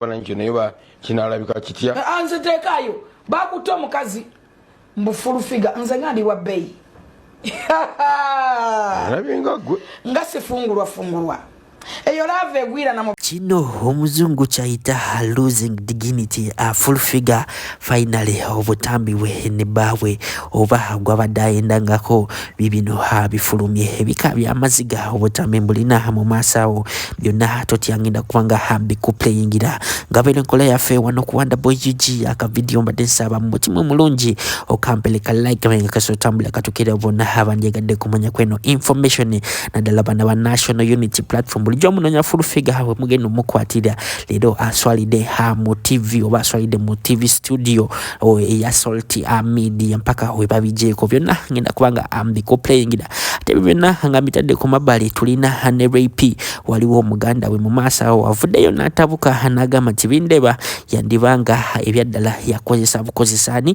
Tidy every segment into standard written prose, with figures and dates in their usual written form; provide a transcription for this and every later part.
Bananchi nayo kinalabika kitya. Anze tekayo bakuta omukazi mbufulufiga nze ngandi wa bay. Nabinga gwe. Nga sifungulwa. Eyo lave egwira na kino omuzungu chaita losing dignity a full figure finally obutambi we ne bawe oba gwabadayendangako bibino ha bifulumye ebika byamaziga obutambi mbulina mu masawo byonna totyanginda kubanga hambi ku playingira ngabene kola yafe wano kuwanda boy GG aka video mbadde nsaba mu mutima mulungi okampeleka like menga kasotambula katukira bona abanjegadde kumanya kweno information nadala bana ba National Unity Platform bulijjo munonya full figure hawe mugeno mukwatira lero aswalide ha mu TV oba aswalide mu TV studio o eyasolti a media mpaka we babijeko byonna ngenda kubanga ambiko playingira ate byonna ngamitadde ku mabali tulina ne Rayp waliwo omuganda we mu masa wavuddeyo natabuka hanagama Bindeeba yandibanga ebyaddala yakozesa bukozesani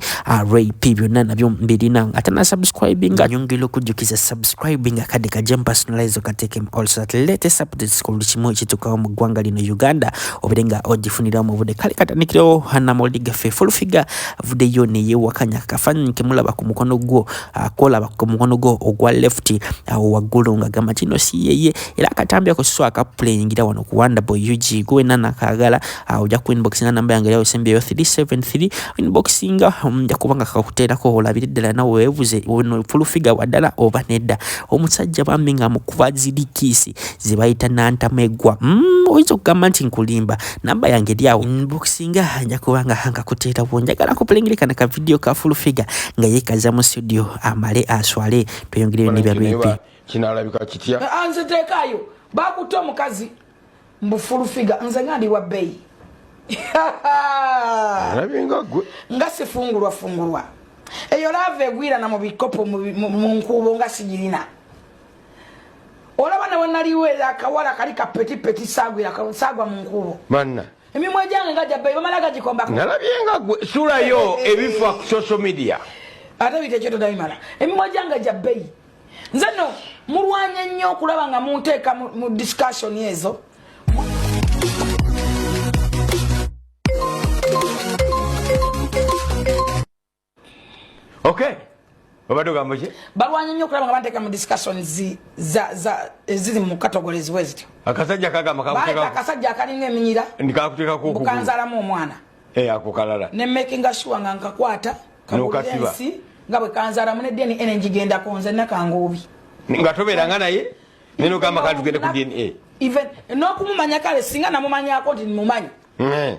Rayp byonna nabyo mbirina atana subscribing nyongelo kujukiza subscribing akade kajem personalize kateke also at latest updates ku chimo chituka mu gwanga lino Uganda oberenga ojifunira mu bude kale katanikiro hana moliga fe full figure vude yone ye wakanya kafanya nkemulaba ku mukono gwo akola ku mukono gwo ogwa left wagulu ngagama kino si yeye era katambya ko so aka playing ira wano ku wanda boy UG gwe nana kagala oja ku inbox na namba yange yawe sembe yo 373 inboxing ya kubanga kakutera ko olabiridela na wevuze wono full figure wadala obanedda omusajja bambinga mu kubazidikisi zibayita nanta megwa oizo gamanti nkulimba namba yange lyawo inboxing anja kubanga hanga kutera bonjagala ko playingirika na ka video ka full figure nga yekaza mu studio amale aswale tuyongire ne bya kinalabika kitya. Anze tekayo bakuta omukazi mbufulufiga nze ngandi wa bay. Nabinga gwe. Nga sifungulwa. Eyo lave egwira na mu bikopo mu nkubo nga sigirina. Olaba na wanaliwe akawala kali ka peti sagwa mu nkubo. Manna. Emimwe jange ngaja bay bamalaga jikombako. Nalabinga gwe sura yo ebifa ku social media. Ate biteketo daimala. Emimwe jange ja bay. Nzano mulwanya nnyo kulaba nga munteeka mu discussion yezo. Okay. Babado gamboje? Balwanya nnyo kulaba nga banteeka mu discussion ziri mu categories wezityo. Akasajja kagamba kakuteka. Akasajja akalinga eminyira. Ndikakuteka ku. Bukanzalamu omwana. Akukalala. Ne making sure nga nkakwata. Nokasiba. Ngabe kanzara mune deni energy genda konze nakangobi nga tobera nga naye neno kama katugende ku DNA even no kumumanya kale singa na mumanya ko ndi mumanyi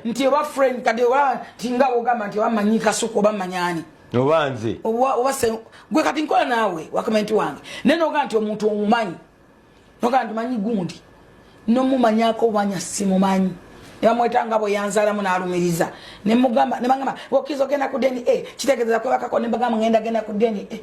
nti wa friend kade wa tinga ogamba nti wamanyika suko bamanyani obanze obase gwe kati nkola nawe wa comment wange neno ga nti omuntu omumanyi no ga ntumanyi gundi no mumanya ko banya simumanyi yamwetanga bo yanzala munalumiriza ne mugamba ne bangamba bokizo genda ku DNA kitegeza kwe bakako ne bagamba ngenda genda ku DNA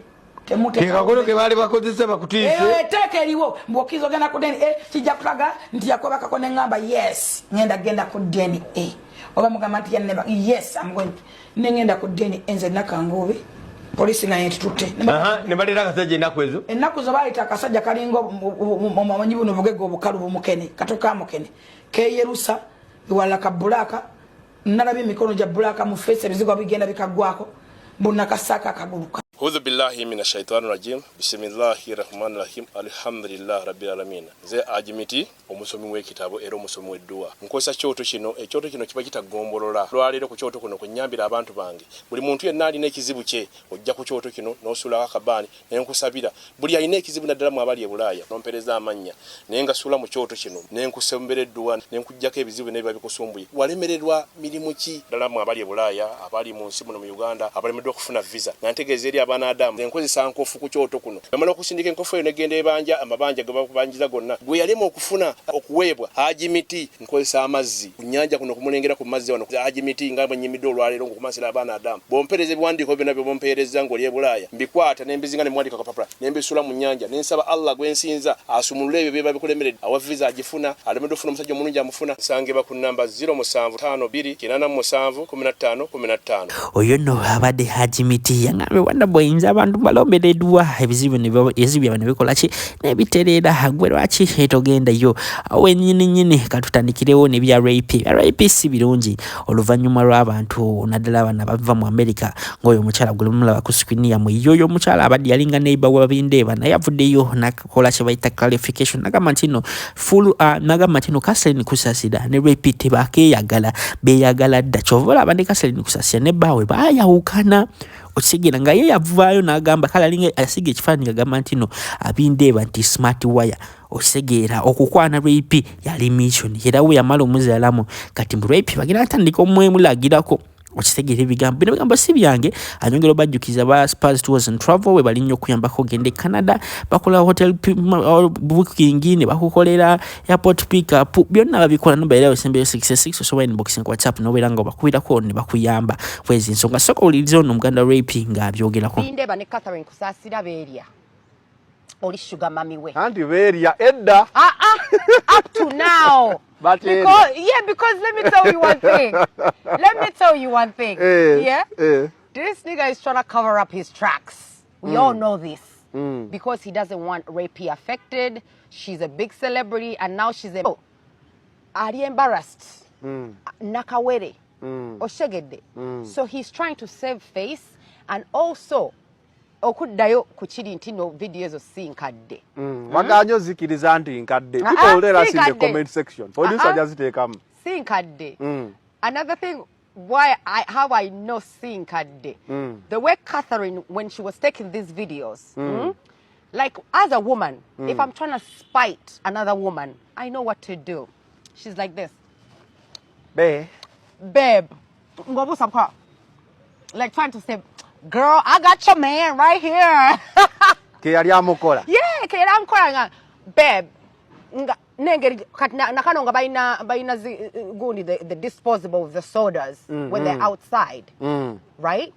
temute kagolo ke bali bakozesa bakutise tekeriwo bokizo genda ku DNA kijja kulaga nti yakwe bakako ne ngamba yes genda ku DNA oba mugamba nti yanne yes I'm going ne ngenda ku DNA enze nakangobe polisi na yentute ne balira kasajja nakwezo enakuzo bayita akasajja kalingo mumanyi buno bugego obukalu bumukene katoka mukene ke Yerusa wala ka bulaka nalabi mikono ja bulaka mu face bizigo bigenda bikagwako bonna kasaka kaguluka. A'udhu billahi minash shaitani rajim. Bismillahir rahmanir rahim. Alhamdulillah rabbil alamin. Ze ajimiti omusomi w'ekitabo era omusomi w'edduwa. Nkosa kyoto kino ekyoto kino kiba kitagombolola. Lwalero ku kyoto kuno kunyambira abantu bange. Buli muntu yenna alina ekizibu kye ojja ku kyoto kino n'osula akabani n'enkusabira. Buli alina ekizibu naddala mu abali e Bulaya n'ompereza amanya. Nenga sula mu kyoto kino n'enkusembera edduwa n'enkujjako ebizibu n'ebiba bikusumbuye. Walemererwa mirimu ki ddala mu abali e Bulaya abali mu nsi muno mu Uganda abalemeddwa okufuna visa. Nantegeeza eri abana Adamu enkozesa nkofu ku kyoto kuno bamala okusindika enkofu eyo negenda ebanja amabanja gabakubanjiza gonna gwe yalema okufuna okuweebwa ajimiti nkozesa amazzi kunyanja kuno kumulengera ku mazzi wano ajimiti nga banyimidde olwalero ngokumasira abana Adamu bompereze ebiwandiiko byonna byo bompereza ng'oli e Bulaya mbikwata nembizinga ne mwandika kapapula nembisula mu nyanja nensaba Allah gwensinza asumulule ebyo byeba bikulemeredde awa visa agifuna alemedde ofuna omusajja omulungi amufuna sangeba ku namba 0752 877 15 15 oyo no abadde ajimiti yangambe wanda bwenza abantu balombereddwa ebizibu ne bikola ki nebiterera gwe lwaki etogendayo wenyini katutandikireo ne bya Rayp si birungi oluvannyuma lw'abantu naddala abana bava mu America ngoyo omukyala gwe mulaba ku screen ya yoyo omukyala abadde yalinga neighbor wa Bindeeba naye avuddeyo nakola kye bayita clarification nagamba ntino Catherine Kusasira ne Rayp tebakeeyagala beyagala dda kyovola abane Catherine Kusasira ne baawe baayawukana okisigera nga ye yavaayo n'agamba kale alinga asiga ekifaananyi agamba ntino Bindeeba nti smart wire okisegeera okukwana Rayp yali mission era we yamala omuzaalamu kati mu Rayp bagenda atandika omwemulagirako okisegeera ebigambo si byange anyongera obajjukiza ba Spurs Tours and Travel we bali nnyo okuyambako gende Canada bakola hotel booking ne bakukolera airport pick up byonna babikola nobeera osembeyo 66 osobola inbox ku WhatsApp nobeera nga bakubirako ne bakuyamba kwezi nsonga soko ulizo n'omuganda Rayp nga abyogerako Bindeeba ne Catherine Kusasira beerya oli sugar mami we anti beerya edda up to now because let me tell you one thing this nigga is trying to cover up his tracks. We all know this because he doesn't want Rayp affected. She's a big celebrity and now she's are you embarrassed? Nakawere oshegede. So he's trying to save face and also okuddayo ku kiri nti no videos of sinkadde maganyo zikiriza nti nkadde people let us in the comment section producer just take am sinkadde another thing how I know sinkadde the way Catherine when she was taking these videos like as a woman if I'm trying to spite another woman I know what to do. She's like this babe ngobusa kwa like trying to say girl, I got your man right here. Keyali amukola. Yeah, keyali amukola. Babe, nakano nga baina gundi the disposable of the sodas when they're outside. Right?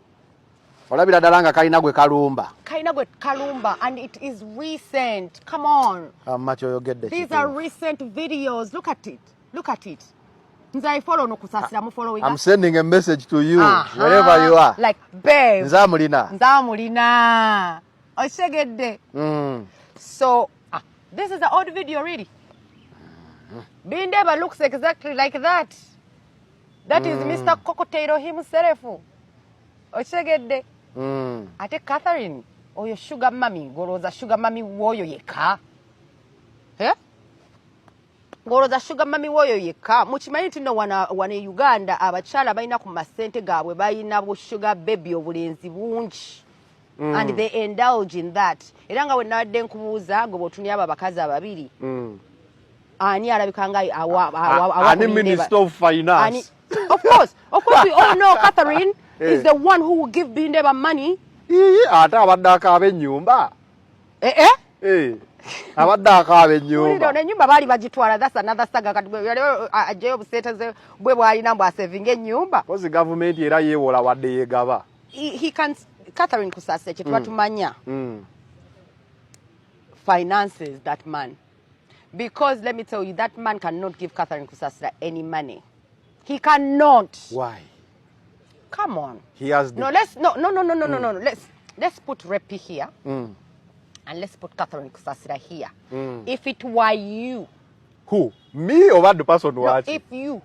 Olabira dalanga kalina gwe kalumba. Kalina gwe kalumba and it is recent. Come on. How much you get this? These are recent videos. Look at it. Look at it. I'm sending a message to you wherever you are. Like, babe. Nzamulina. So, this is the old video really. Bindeeba looks exactly like that. That is Mr. Cocotato himself. Oshegedde. Ate Catherine, oyo sugar mami, goloza sugar mami woyo yeka. Eh? Goloza sugar mami woyo yeka mukimanyi tino wana Uganda abakyala balina ku masente gaabwe balina bu sugar baby obulenzi bungi and they indulge in that era nga wenabadde nkubuuza ngo bw'otunya abo abakazi ababiri ani alabika nga ani Minister of Finance of course we all know Catherine is the one who will give Bindeeba money ate abadde akaaba ennyumba abadde akaaba ennyumba ennyumba baali bagitwala that's another saga kati ajjayo obuseeteze bwe bwalina mbw asevinga ennyumba kozi gavumenti era yeewola wadde yeegaba he can Catherine Kusasira kye tuba tumanya finances that man because let me tell you that man cannot give Catherine Kusasira any money. He cannot. Why? Come on. He has no let's put Rayp here and let's put Catherine Kusasira here. If it were you, who me or what the person watching? If you